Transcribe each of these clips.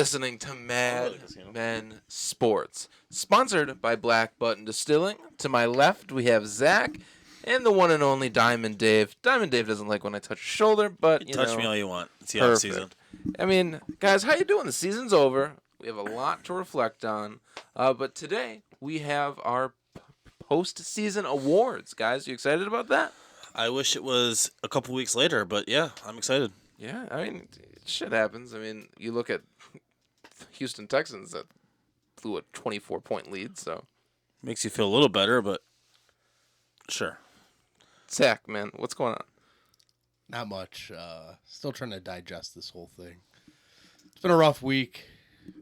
listening to Madmen Sports, sponsored by Black Button Distilling. To my left, we have Zach and the one and only Diamond Dave. Diamond Dave doesn't like when I touch his shoulder, but touch me all you want. It's the perfect. off season. I mean, guys, how you doing? The season's over. We have a lot to reflect on, but today we have our post-season awards. Guys, you excited about that? I wish it was a couple weeks later, but yeah, I'm excited. Yeah, I mean, shit happens. I mean, you look at Houston Texans that blew a 24-point lead, so. Makes you feel a little better, but sure. Zach, man, what's going on? Not much. Still trying to digest this whole thing. It's been a rough week.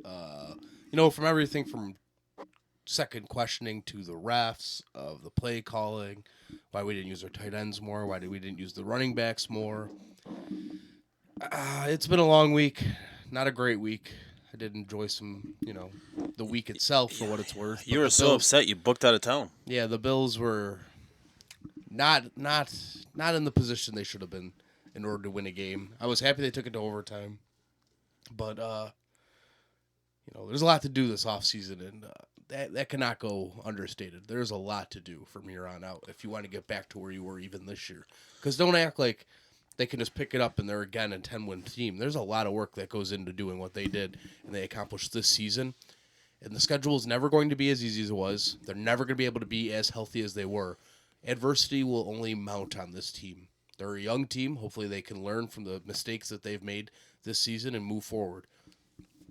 From everything from second questioning to the refs, of the play calling, why we didn't use our tight ends more, why we didn't use the running backs more. It's been a long week. Not a great week. I did enjoy some, the week itself for what it's worth. You were so upset you booked out of town. Yeah, the Bills were not in the position they should have been in order to win a game. I was happy they took it to overtime. But, there's a lot to do this offseason, and that cannot go understated. There's a lot to do from here on out if you want to get back to where you were even this year. Because don't act like they can just pick it up and they're again a 10-win team. There's a lot of work that goes into doing what they did and they accomplished this season. And the schedule is never going to be as easy as it was. They're never going to be able to be as healthy as they were. Adversity will only mount on this team. They're a young team. Hopefully they can learn from the mistakes that they've made this season and move forward.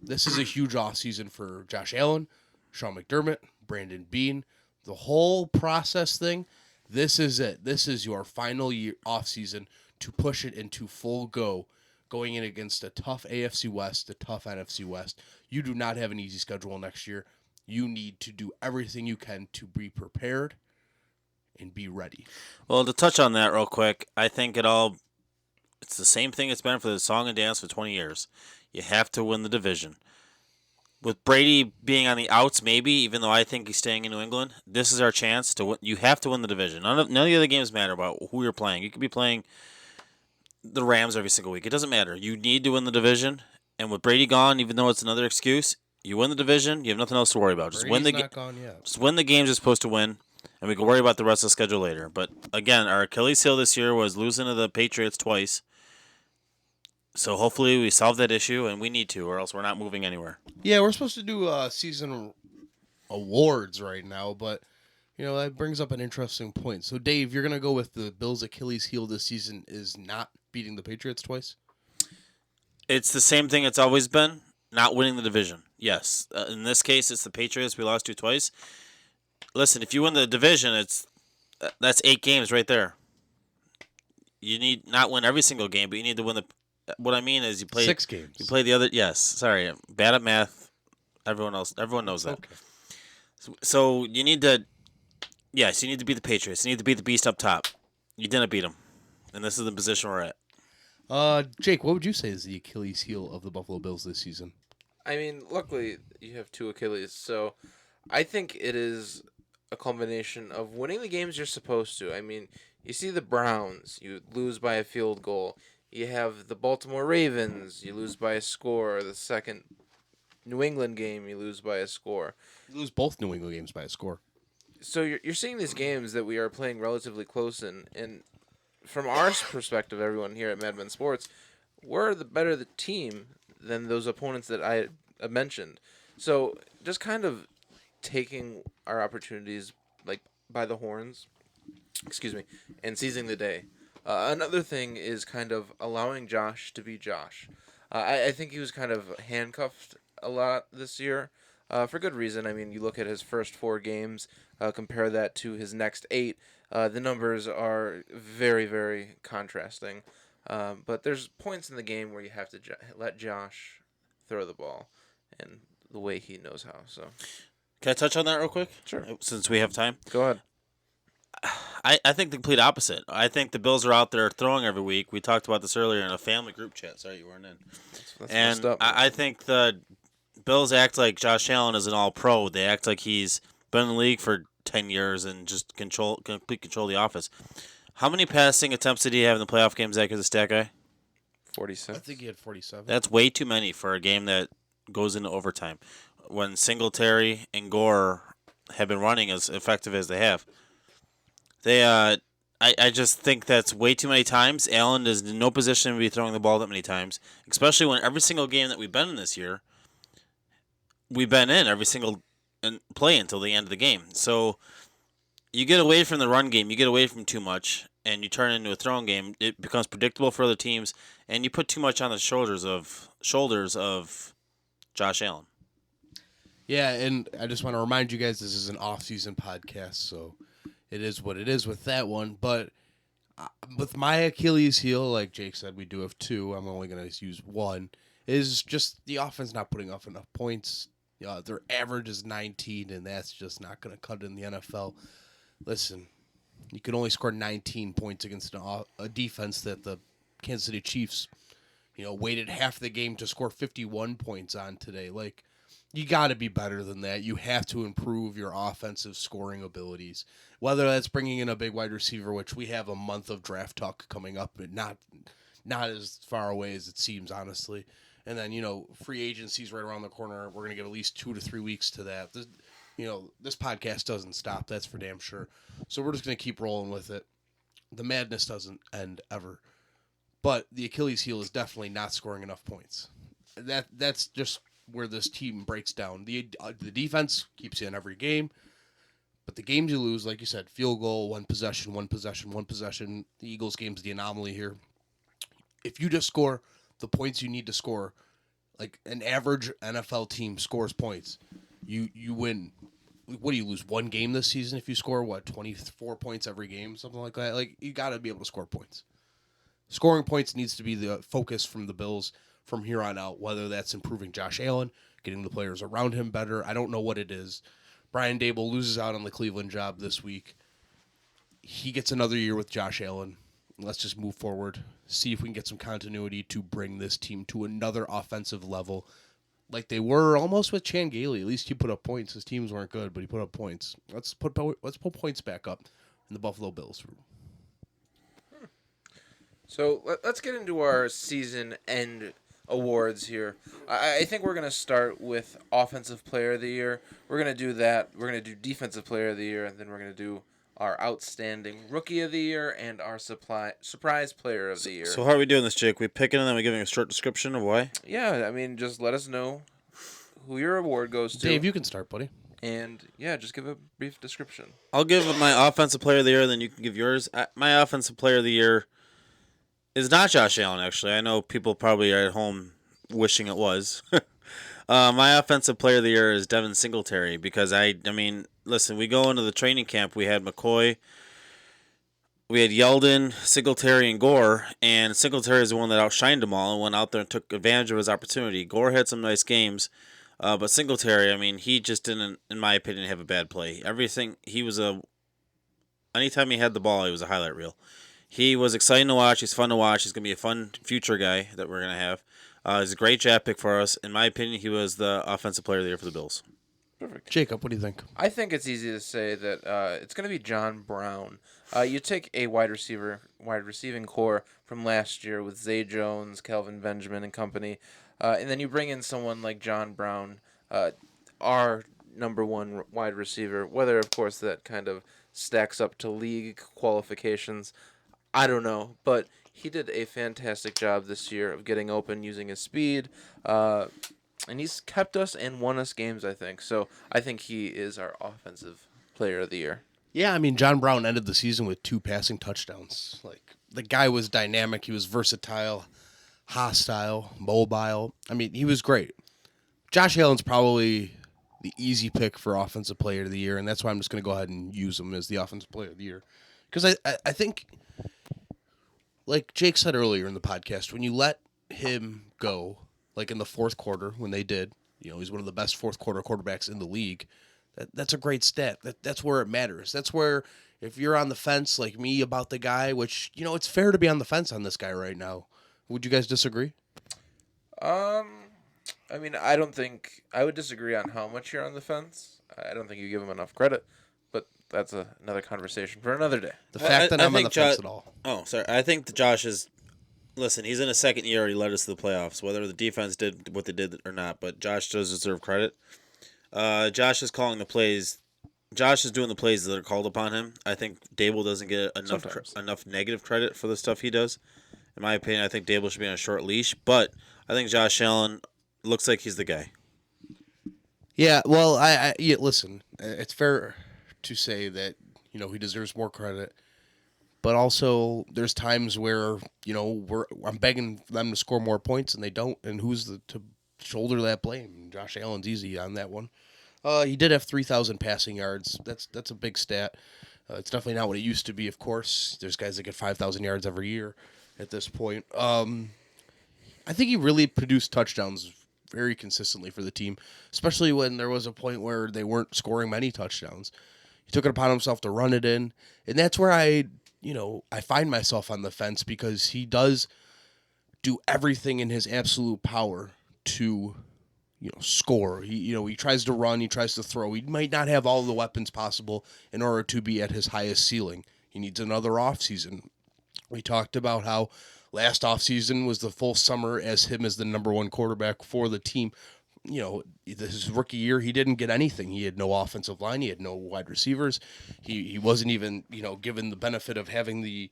This is a huge offseason for Josh Allen, Sean McDermott, Brandon Beane. The whole process thing, this is it. This is your final year offseason to push it into full go, going in against a tough AFC West, a tough NFC West. You do not have an easy schedule next year. You need to do everything you can to be prepared and be ready. Well, to touch on that real quick, I think it's the same thing it's been for the song and dance for 20 years. You have to win the division. With Brady being on the outs, maybe, even though I think he's staying in New England, this is our chance to win. You have to win the division. None of the other games matter about who you're playing. You could be playing the Rams every single week. It doesn't matter. You need to win the division. And with Brady gone, even though it's another excuse, you win the division. You have nothing else to worry about. Just win the Just win the games you're supposed to win, and we can worry about the rest of the schedule later. But again, our Achilles heel this year was losing to the Patriots twice. So hopefully we solve that issue, and we need to, or else we're not moving anywhere. Yeah, we're supposed to do season awards right now, but that brings up an interesting point. So, Dave, you're going to go with the Bills' Achilles heel this season is not beating the Patriots twice? It's the same thing it's always been, not winning the division. Yes. In this case, it's the Patriots we lost to twice. Listen, if you win the division, that's 8 games right there. You need not win every single game, but you need to win the... What I mean is you play 6 games. You play the other... Yes. Sorry. Bad at math. Everyone knows that. Okay. So you need to... Yes, you need to beat the Patriots. You need to beat the beast up top. You didn't beat them. And this is the position we're at. Jake, what would you say is the Achilles heel of the Buffalo Bills this season? I mean, luckily you have 2 Achilles, so I think it is a combination of winning the games you're supposed to. I mean, you see the Browns, you lose by a field goal. You have the Baltimore Ravens, you lose by a score. The second New England game, you lose by a score. You lose both New England games by a score. So you're seeing these games that we are playing relatively close in, and from our perspective, everyone here at Madmen Sports, we're the better the team than those opponents that I mentioned. So just kind of taking our opportunities like by the horns, and seizing the day. Another thing is kind of allowing Josh to be Josh. I think he was kind of handcuffed a lot this year, for good reason. I mean, you look at his first 4 games, compare that to his next 8. The numbers are very, very contrasting. But there's points in the game where you have to let Josh throw the ball, and the way he knows how. So, can I touch on that real quick? Sure. Since we have time. Go ahead. I think the complete opposite. I think the Bills are out there throwing every week. We talked about this earlier in a family group chat. Sorry you weren't in. That's and messed up, I think the Bills act like Josh Allen is an all-pro. They act like he's been in the league for 10 years and just complete control of the offense. How many passing attempts did he have in the playoff game, Zach, as a stat guy? 46. I think he had 47. That's way too many for a game that goes into overtime. When Singletary and Gore have been running as effective as they have, I just think that's way too many times. Allen is in no position to be throwing the ball that many times, especially when every single game that we've been in this year, we've been in every single play until the end of the game. So you get away from the run game, you get away from too much, and you turn it into a throwing game. It becomes predictable for other teams, and you put too much on the shoulders of Josh Allen. Yeah, and I just want to remind you guys this is an off-season podcast, so it is what it is with that one. But with my Achilles heel, like Jake said, we do have two. I'm only going to use one. Is just the offense not putting up enough points. Their average is 19, and that's just not going to cut it in the NFL. Listen, you can only score 19 points against a defense that the Kansas City Chiefs, waited half the game to score 51 points on today. Like, you got to be better than that. You have to improve your offensive scoring abilities. Whether that's bringing in a big wide receiver, which we have a month of draft talk coming up, but not as far away as it seems, honestly. And then, free agency's right around the corner. We're going to get at least 2 to 3 weeks to that. This podcast doesn't stop. That's for damn sure. So we're just going to keep rolling with it. The madness doesn't end ever. But the Achilles heel is definitely not scoring enough points. That's just where this team breaks down. The defense keeps you in every game. But the games you lose, like you said, field goal, one possession. The Eagles game's the anomaly here. If you just score the points you need to score, like an average NFL team scores points, you win. What do you lose? One game this season if you score, 24 points every game? Something like that. Like, you got to be able to score points. Scoring points needs to be the focus from the Bills from here on out, whether that's improving Josh Allen, getting the players around him better. I don't know what it is. Brian Dable loses out on the Cleveland job this week. He gets another year with Josh Allen. Let's just move forward, see if we can get some continuity to bring this team to another offensive level like they were almost with Chan Gailey. At least he put up points. His teams weren't good, but he put up points. Let's put points back up in the Buffalo Bills. So let's get into our season end awards here. I think we're going to start with Offensive Player of the Year. We're going to do that. We're going to do Defensive Player of the Year, and then we're going to do our Outstanding Rookie of the Year and our Surprise Player of the Year. So how are we doing this, Jake? We picking and then we giving a short description of why? Yeah, I mean, just let us know who your award goes to. Dave, you can start, buddy. And, yeah, just give a brief description. I'll give my Offensive Player of the Year, then you can give yours. My Offensive Player of the Year is not Josh Allen, actually. I know people probably are at home wishing it was. My Offensive Player of the Year is Devin Singletary because, I mean, listen, we go into the training camp. We had McCoy, we had Yeldon, Singletary, and Gore, and Singletary is the one that outshined them all and went out there and took advantage of his opportunity. Gore had some nice games, but Singletary, I mean, he just didn't, in my opinion, have a bad play. Anytime he had the ball, he was a highlight reel. He was exciting to watch. He's fun to watch. He's going to be a fun future guy that we're going to have. He's a great draft pick for us. In my opinion, he was the Offensive Player of the Year for the Bills. Perfect. Jacob, what do you think? I think it's easy to say that it's going to be John Brown. You take a wide receiving core from last year with Zay Jones, Kelvin Benjamin, and company, and then you bring in someone like John Brown, our number one wide receiver, whether, of course, that kind of stacks up to league qualifications. I don't know, but he did a fantastic job this year of getting open using his speed, and he's kept us and won us games, I think. So I think he is our Offensive Player of the Year. Yeah, I mean, John Brown ended the season with 2 passing touchdowns. Like, the guy was dynamic. He was versatile, hostile, mobile. I mein, he was great. Josh Allen's probably the easy pick for Offensive Player of the Year, and that's why I'm just going to go ahead and use him as the Offensive Player of the Year. Because I think, like Jake said earlier in the podcast, when you let him go, like in the fourth quarter when they did, he's one of the best fourth quarter quarterbacks in the league. That's a great stat. That's where it matters. That's where, if you're on the fence like me about the guy, which, it's fair to be on the fence on this guy right now. Would you guys disagree? I mean, I would disagree on how much you're on the fence. I don't think you give him enough credit, but that's another conversation for another day. The fact that I'm on the fence at all. Oh, sorry. I think that Josh is Listen, he's in his second year. He led us to the playoffs. Whether the defense did what they did or not, but Josh does deserve credit. Josh is calling the plays. Josh is doing the plays that are called upon him. I think Dable doesn't get enough negative credit for the stuff he does. In my opinion, I think Dable should be on a short leash, but I think Josh Allen looks like he's the guy. Yeah, well, listen, it's fair to say that, he deserves more credit. But also, there's times where, I'm begging them to score more points and they don't. And who's to shoulder that blame? Josh Allen's easy on that one. He did have 3,000 passing yards. That's a big stat. It's definitely not what it used to be, of course. There's guys that get 5,000 yards every year at this point. I think he really produced touchdowns very consistently for the team, especially when there was a point where they weren't scoring many touchdowns. He took it upon himself to run it in. And that's where I find myself on the fence, because he does do everything in his absolute power to, score. He tries to run, he tries to throw. He might not have all the weapons possible in order to be at his highest ceiling. He needs another offseason. We talked about how last offseason was the full summer as him as the number one quarterback for the team. His rookie year, he didn't get anything. He had no offensive line. He had no wide receivers. He wasn't even, given the benefit of having the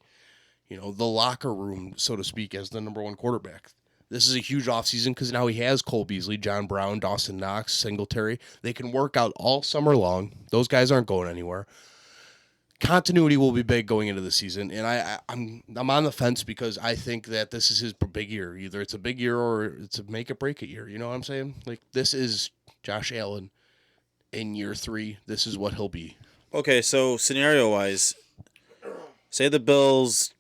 locker room, so to speak, as the number one quarterback. This is a huge offseason because now he has Cole Beasley, John Brown, Dawson Knox, Singletary. They can work out all summer long. Those guys aren't going anywhere. Continuity will be big going into the season, and I'm on the fence because I think that this is his big year. Either it's a big year or it's a make it break it year. You know what I'm saying? Like, this is Josh Allen in year 3. This is what he'll be. Okay, so scenario wise, say the Bills,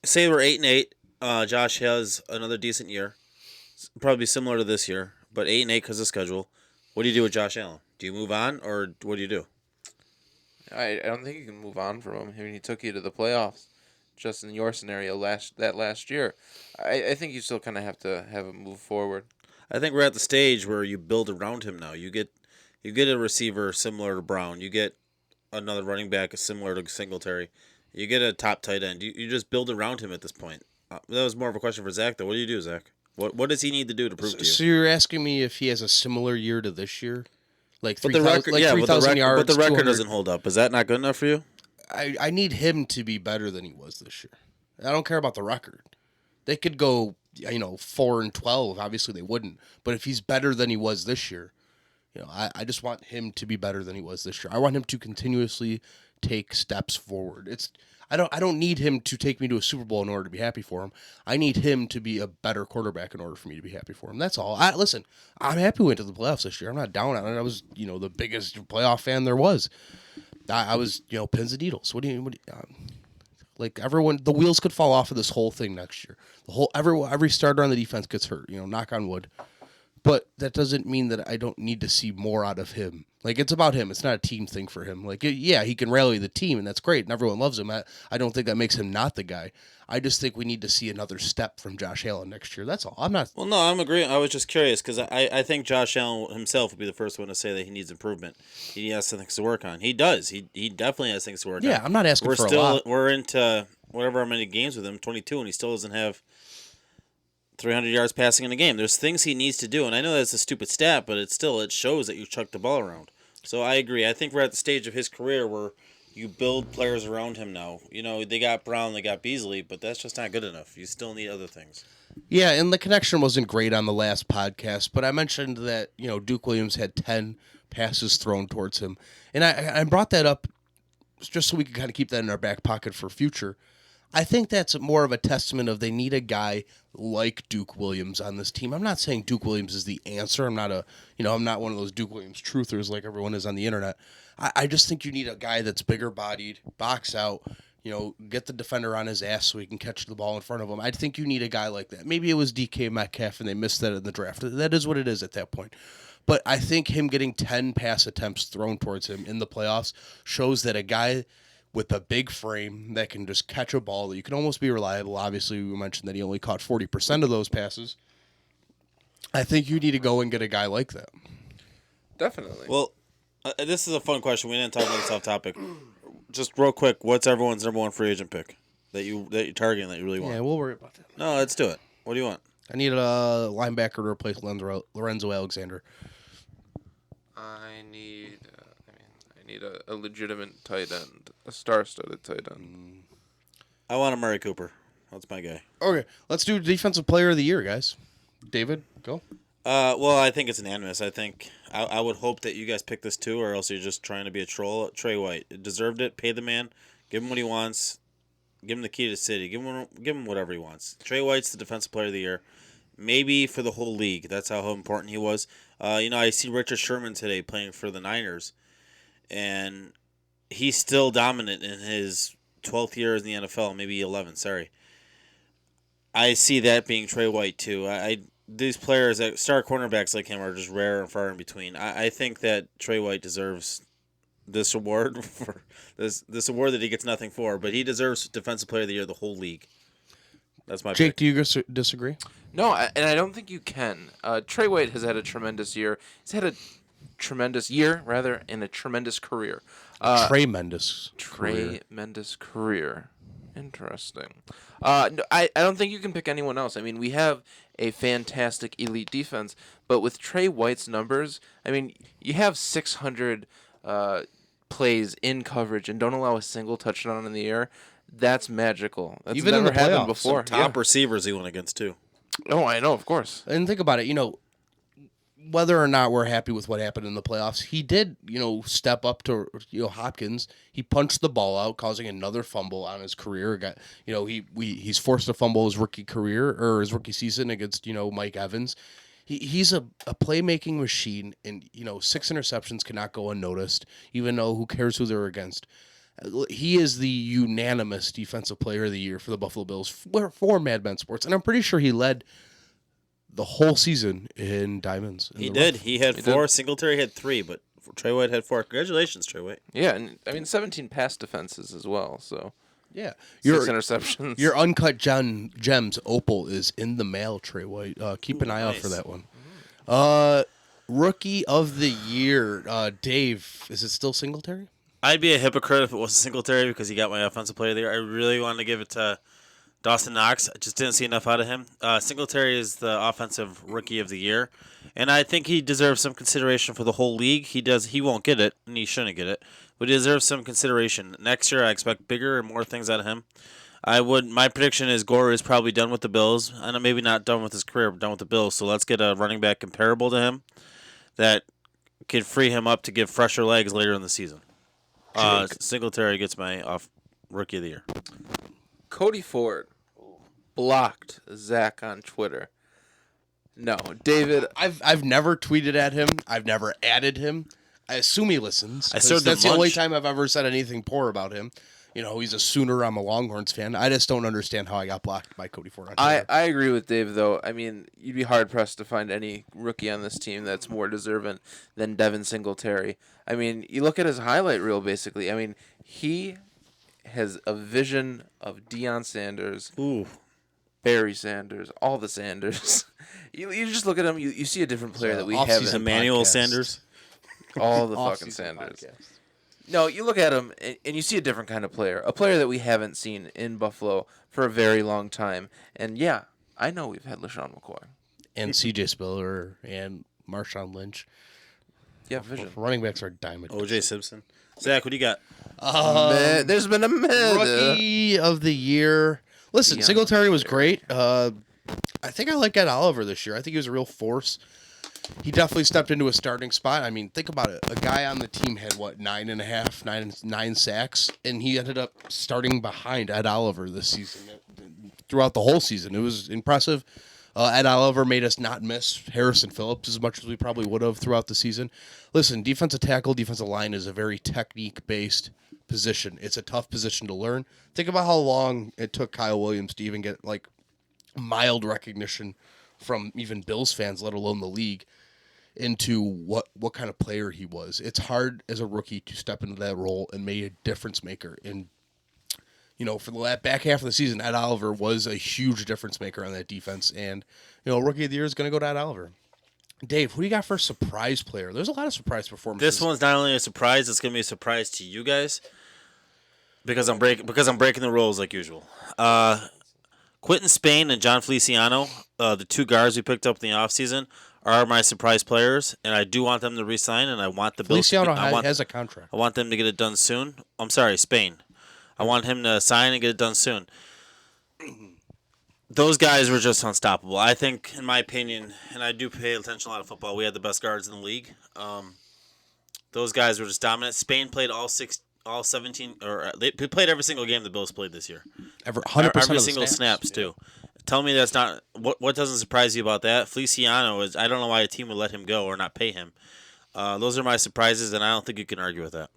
say we're 8-8. Josh has another decent year, probably similar to this year, but 8-8 because of schedule. What do you do with Josh Allen? Do you move on, or what do you do? I don't think you can move on from him. I mean, he took you to the playoffs, just in your scenario last year. I think you still kind of have to have him move forward. I think we're at the stage where you build around him now. You get a receiver similar to Brown. You get another running back similar to Singletary. You get a top tight end. You just build around him at this point. That was more of a question for Zach, though. What do you do, Zach? What does he need to do to prove to you? So you're asking me if he has a similar year to this year? Like 3,000 yards. But the record doesn't hold up. Is that not good enough for you? I need him to be better than he was this year. I don't care about the record. They could go, 4-12. Obviously, they wouldn't. But if he's better than he was this year, I just want him to be better than he was this year. I want him to continuously take steps forward. I don't need him to take me to a Super Bowl in order to be happy for him. I need him to be a better quarterback in order for me to be happy for him. That's all. Listen, I'm happy we went to the playoffs this year. I'm not down on it. I was, the biggest playoff fan there was. I was, pins and needles. Like, everyone, the wheels could fall off of this whole thing next year. Every starter on the defense gets hurt. Knock on wood. But that doesn't mean that I don't need to see more out of him. Like, it's about him. It's not a team thing for him. Like, yeah, he can rally the team, and that's great, and everyone loves him. I don't think that makes him not the guy. I just think we need to see another step from Josh Allen next year. That's all. I'm not... Well, no, I'm agreeing. I was just curious, because I think Josh Allen himself would be the first one to say that he needs improvement. He has some things to work on. He does. He definitely has things to work on. Yeah, I'm not asking for a lot. We're into whatever many games with him, 22, and he still doesn't have 300 yards passing in a game. There's things he needs to do, and I know that's a stupid stat, but it shows that you chuck the ball around. So I agree. I think we're at the stage of his career where you build players around him now. They got Brown, they got Beasley, but that's just not good enough. You still need other things. Yeah, and the connection wasn't great on the last podcast, but I mentioned that, Duke Williams had 10 passes thrown towards him. And I brought that up just so we could kind of keep that in our back pocket for future. I think that's more of a testament of they need a guy like Duke Williams on this team. I'm not saying Duke Williams is the answer. I'm not I'm not one of those Duke Williams truthers like everyone is on the internet. I just think you need a guy that's bigger bodied, box out, get the defender on his ass so he can catch the ball in front of him. I think you need a guy like that. Maybe it was DK Metcalf and they missed that in the draft. That is what it is at that point. But I think him getting 10 pass attempts thrown towards him in the playoffs shows that a guy with a big frame that can just catch a ball, that you can almost be reliable. Obviously, we mentioned that he only caught 40% of those passes. I think you need to go and get a guy like that. Definitely. Well, this is a fun question. We didn't talk about this off topic. Just real quick, what's everyone's number one free agent pick that you're targeting that you really want? Yeah, we'll worry about that. No, let's do it. What do you want? I need a linebacker to replace Lorenzo Alexander. I need a legitimate tight end, a star-studded tight end. I want a Murray Cooper. That's my guy. Okay, let's do Defensive Player of the Year, guys. David, go. Well, I think it's unanimous. I think I would hope that you guys pick this too, or else you're just trying to be a troll. Trey White deserved it. Pay the man. Give him what he wants. Give him the key to the city. Give him whatever he wants. Trey White's the Defensive Player of the Year. Maybe for the whole league. That's how important he was. I see Richard Sherman today playing for the Niners, and he's still dominant in his 12th year in the NFL, maybe 11. Sorry. I see that being Trey White too. These players that star cornerbacks like him are just rare and far in between. I think that Trey White deserves this award for this award that he gets nothing for, but he deserves Defensive Player of the Year, the whole league. That's my Jake, pick. do you disagree? No, and I don't think you can. Trey White has had a tremendous year. He's had a tremendous year, rather, and a tremendous career. Tremendous. Tremendous career. Interesting. No, I don't think you can pick anyone else. I mean, we have a fantastic elite defense, but with Trey White's numbers, I mean, you have 600 plays in coverage and don't allow a single touchdown in the air. That's magical. That's Even in never the happened playoffs, before. Top receivers he went against too. Oh, I know, of course. And think about it, whether or not we're happy with what happened in the playoffs, he did, step up to, Hopkins. He punched the ball out, causing another fumble on his career. He's forced to fumble his rookie career or his rookie season against, Mike Evans. He's a playmaking machine, and 6 interceptions cannot go unnoticed, even though who cares who they're against. He is the unanimous Defensive Player of the Year for the Buffalo Bills for Madmen Sports, and I'm pretty sure he led the whole season in diamonds. He did. He had 4. Singletary had 3, but Trey White had 4. Congratulations, Trey White. Yeah, and I mean 17 pass defenses as well. So yeah, 6 interceptions. Your uncut gems opal is in the mail, Trey White. Keep an eye out for that one. Rookie of the Year, Dave. Is it still Singletary? I'd be a hypocrite if it was Singletary because he got my Offensive Player of the Year. I really wanted to give it to Dawson Knox. I just didn't see enough out of him. Singletary is the Offensive Rookie of the Year, and I think he deserves some consideration for the whole league. He does. He won't get it, and he shouldn't get it, but he deserves some consideration. Next year, I expect bigger and more things out of him. My prediction is Gore is probably done with the Bills. I know maybe not done with his career, but done with the Bills. So let's get a running back comparable to him that could free him up to give fresher legs later in the season. Singletary gets my Rookie of the Year. Cody Ford blocked Zach on Twitter. No, David. I've never tweeted at him. I've never added him. I assume he listens. I served him That's the only lunch. time I've ever said anything poor about him. He's a Sooner. I'm a Longhorns fan. I just don't understand how I got blocked by Cody Ford on Twitter. I agree with Dave, though. I mean, you'd be hard-pressed to find any rookie on this team that's more deserving than Devin Singletary. I mean, you look at his highlight reel, basically. I mean, he has a vision of Deion Sanders, Barry Sanders, all the Sanders. you just look at him, you see a different player that we haven't. Emmanuel Sanders. All the fucking Sanders. No, you look at him, and you see a different kind of player. A player that we haven't seen in Buffalo for a very long time. And, yeah, I know we've had LaShawn McCoy. And C.J. Spiller and Marshawn Lynch. Yeah, vision. Running backs are diamond. O.J. Simpson. Zach, what do you got? There's been a minute. Rookie of the Year. Listen, Singletary was great. I think I like Ed Oliver this year. I think he was a real force. He definitely stepped into a starting spot. I mean, think about it. A guy on the team had, 9 sacks, and he ended up starting behind Ed Oliver this season. Throughout the whole season, it was impressive. Ed Oliver made us not miss Harrison Phillips as much as we probably would have throughout the season. Listen, defensive tackle, defensive line is a very technique-based position. It's a tough position to learn. Think about how long it took Kyle Williams to even get, mild recognition from even Bills fans, let alone the league, into what kind of player he was. It's hard as a rookie to step into that role and be a difference maker. And, for the back half of the season, Ed Oliver was a huge difference maker on that defense. And, Rookie of the Year is going to go to Ed Oliver. Dave, who do you got for surprise player? There's a lot of surprise performances. This one's not only a surprise, it's going to be a surprise to you guys. Because I'm breaking the rules like usual. Quentin Spain and John Feliciano, the two guards we picked up in the offseason, are my surprise players, and I do want them to re-sign, and I want the Bills. Feliciano has a contract. I want them to get it done soon. I'm sorry, Spain. I want him to sign and get it done soon. Those guys were just unstoppable. I think, in my opinion, and I do pay attention a lot of football, we had the best guards in the league. Those guys were just dominant. Spain played all 17, or they played every single game the Bills played this year. 100% every of single snaps yeah. too. Tell me that's not what doesn't surprise you about that. Feliciano is. I don't know why a team would let him go or not pay him. Those are my surprises, and I don't think you can argue with that.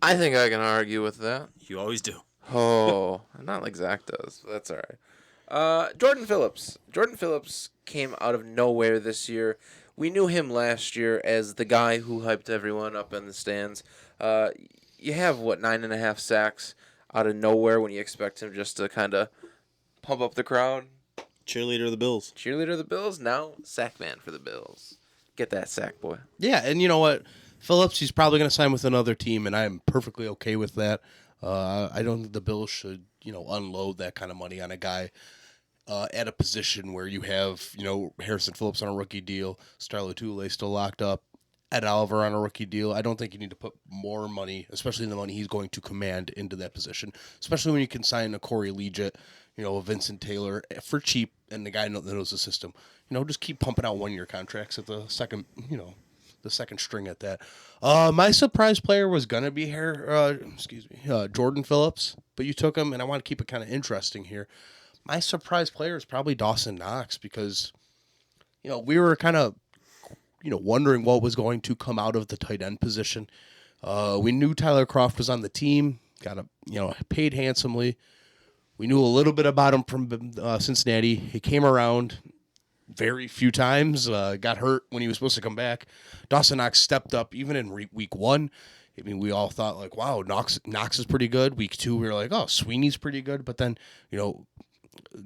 I think I can argue with that. You always do. Oh, not like Zach does. But that's all right. Jordan Phillips. Jordan Phillips came out of nowhere this year. We knew him last year as the guy who hyped everyone up in the stands. You have, 9.5 sacks out of nowhere when you expect him just to kind of pump up the crowd. Cheerleader of the Bills. Cheerleader of the Bills, now sack man for the Bills. Get that sack, boy. Yeah, and you know what? Phillips, he's probably going to sign with another team, and I'm perfectly okay with that. I don't think the Bills should, unload that kind of money on a guy at a position where you have, Harrison Phillips on a rookie deal, Starla Tule still locked up, Ed Oliver on a rookie deal. I don't think you need to put more money, especially the money he's going to command, into that position, especially when you can sign a Corey Liuget, a Vincent Taylor for cheap, and the guy that knows the system. Just keep pumping out one-year contracts at the second, the second string at that. My surprise player was gonna be Jordan Phillips, but you took him, and I want to keep it kind of interesting here. My surprise player is probably Dawson Knox because, we were kind of, wondering what was going to come out of the tight end position. We knew Tyler Kroft was on the team, got paid handsomely. We knew a little bit about him from Cincinnati. He came around very few times, got hurt when he was supposed to come back. Dawson Knox stepped up even in week 1. I mean, we all thought like, wow, Knox is pretty good. Week 2, we were like, oh, Sweeney's pretty good. But then,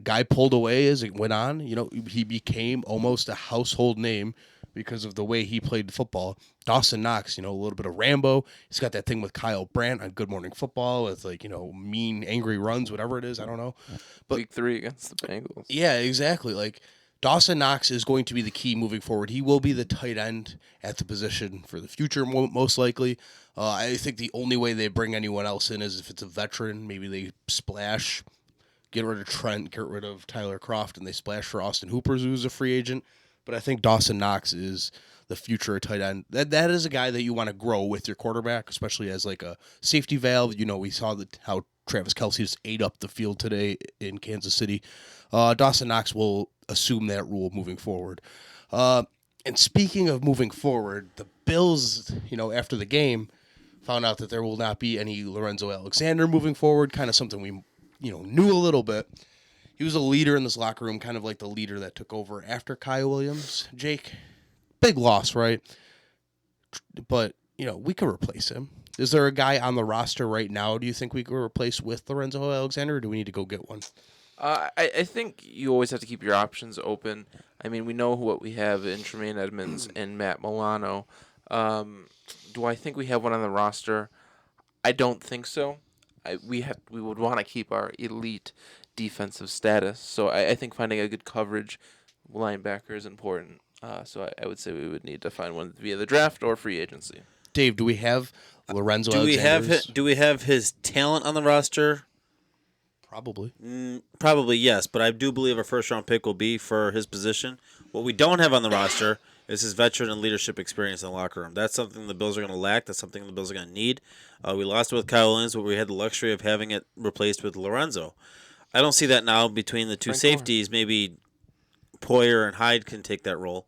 guy pulled away as it went on. He became almost a household name because of the way he played football. Dawson Knox, a little bit of Rambo. He's got that thing with Kyle Brandt on Good Morning Football with mean, angry runs, whatever it is. I don't know. But Week 3 against the Bengals. Yeah, exactly. Like Dawson Knox is going to be the key moving forward. He will be the tight end at the position for the future, most likely. I think the only way they bring anyone else in is if it's a veteran. Maybe they splash, get rid of Trent, get rid of Tyler Kroft, and they splash for Austin Hooper, who's a free agent. But I think Dawson Knox is the future tight end. That is a guy that you want to grow with your quarterback, especially as like a safety valve. We saw how Travis Kelce just ate up the field today in Kansas City. Dawson Knox will assume that role moving forward. And speaking of moving forward, the Bills, after the game, found out that there will not be any Lorenzo Alexander moving forward, kind of something we, knew a little bit. He was a leader in this locker room, kind of like the leader that took over after Kyle Williams. Jake, big loss, right? But, we could replace him. Is there a guy on the roster right now, do you think we could replace with Lorenzo Alexander, or do we need to go get one? I think you always have to keep your options open. I mean, we know what we have in Tremaine Edmonds and Matt Milano. Do I think we have one on the roster? I don't think so. We would want to keep our elite defensive status. So I think finding a good coverage linebacker is important. So I would say we would need to find one via the draft or free agency. Dave, do we have Lorenzo Alexander? Do we have his talent on the roster? Probably. Probably, yes, but I do believe our first-round pick will be for his position. What we don't have on the roster is his veteran and leadership experience in the locker room. That's something the Bills are going to lack. That's something the Bills are going to need. We lost it with Kyle Williams, but we had the luxury of having it replaced with Lorenzo. I don't see that now between the two safeties. Maybe Poyer and Hyde can take that role.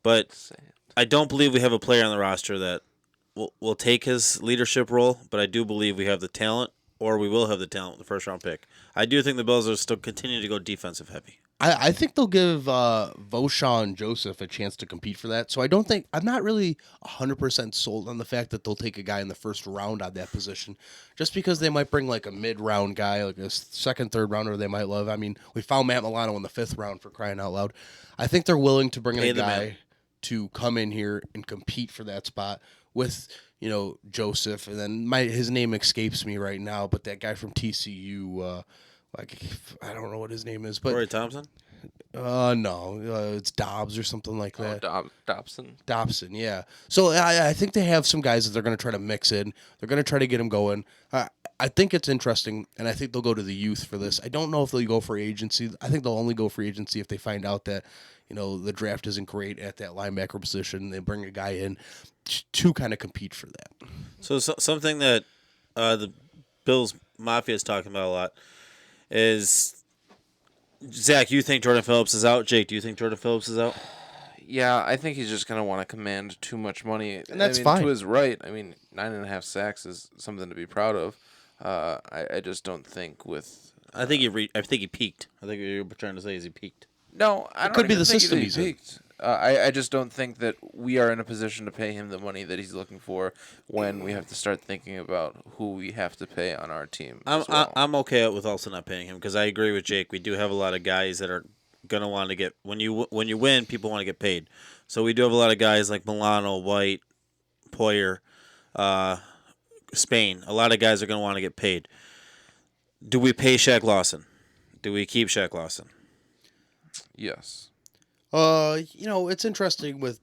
But I don't believe we have a player on the roster that will take his leadership role, but I do believe we have the talent, or we will have the talent with the first-round pick. I do think the Bills are still continuing to go defensive heavy. I think they'll give Voshawn Joseph a chance to compete for that. So I'm not really 100% sold on the fact that they'll take a guy in the first round on that position, just because they might bring like a mid-round guy, like a second, third rounder they might love. I mean, we found Matt Milano in the 5th round, for crying out loud. I think they're willing to bring in a guy to come in here and compete for that spot with, Joseph, and then his name escapes me right now, but that guy from TCU, like I don't know what his name is, but Corey Thompson? no, it's Dobbs or something like that. Dobson. Dobson, yeah. So I think they have some guys that they're going to try to mix in. They're going to try to get them going. I think it's interesting, and I think they'll go to the youth for this. I don't know if they'll go free agency. I think they'll only go free agency if they find out that the draft isn't great at that linebacker position. They bring a guy in to kind of compete for that. So something that the Bills Mafia is talking about a lot is, Zach, you think Jordan Phillips is out? Jake, do you think Jordan Phillips is out? Yeah, I think he's just going to want to command too much money. And that's fine. To his right. 9.5 sacks is something to be proud of. I just don't think with... I think he peaked. I think what you were trying to say is he peaked. No, I don't could be even the think system that he's he in. peaked. I just don't think that we are in a position to pay him the money that he's looking for when we have to start thinking about who we have to pay on our team. I'm okay with also not paying him because I agree with Jake. We do have a lot of guys that are gonna want to get when you win, people want to get paid. So we do have a lot of guys like Milano, White, Poyer, Spain. A lot of guys are gonna want to get paid. Do we pay Shaq Lawson? Do we keep Shaq Lawson? Yes. It's interesting with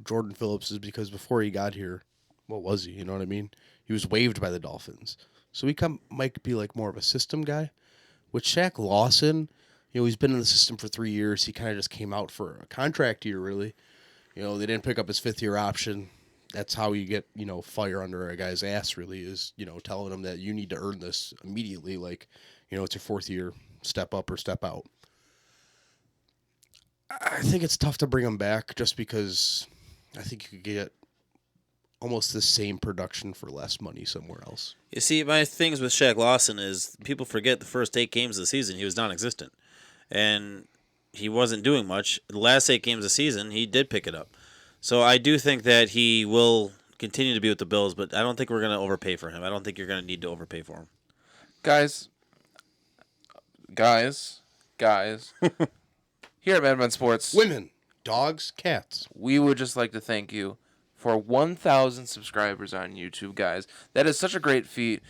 Jordan Phillips is because before he got here, what was he? You know what I mean? He was waived by the Dolphins, so he might be like more of a system guy. With Shaq Lawson, he's been in the system for 3 years. He kind of just came out for a contract year, really. They didn't pick up his 5th-year option. That's how you get fire under a guy's ass. Really is telling him that you need to earn this immediately. Like it's your 4th year, step up or step out. I think it's tough to bring him back just because I think you could get almost the same production for less money somewhere else. You see, my things with Shaq Lawson is people forget the first 8 games of the season he was non-existent. And he wasn't doing much. The last 8 games of the season, he did pick it up. So I do think that he will continue to be with the Bills, but I don't think we're going to overpay for him. I don't think you're going to need to overpay for him. Guys. Here at Madmen Sports, Women, dogs, cats. we would just like to thank you for 1,000 subscribers on YouTube, guys. That is such a great feat.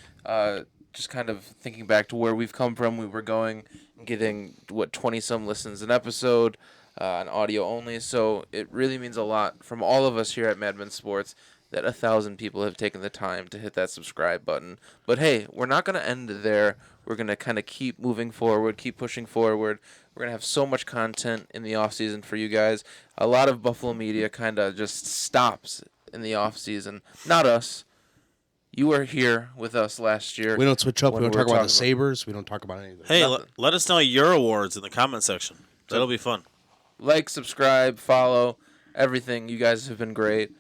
Just kind of thinking back to where we've come from, we were going and getting 20-some listens an episode on audio only. So it really means a lot from all of us here at Madmen Sports that 1,000 people have taken the time to hit that subscribe button. But hey, we're not going to end there. We're going to kind of keep moving forward, keep pushing forward. We're going to have so much content in the offseason for you guys. A lot of Buffalo media kind of just stops in the offseason. Not us. You were here with us last year. We don't switch up. We when don't we were talk about the talking Sabres. We don't talk about anything. Hey, Nothing. let us know your awards in the comment section. That'll be fun. Like, subscribe, follow, everything. You guys have been great.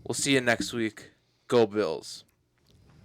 We'll see you next week. Go Bills.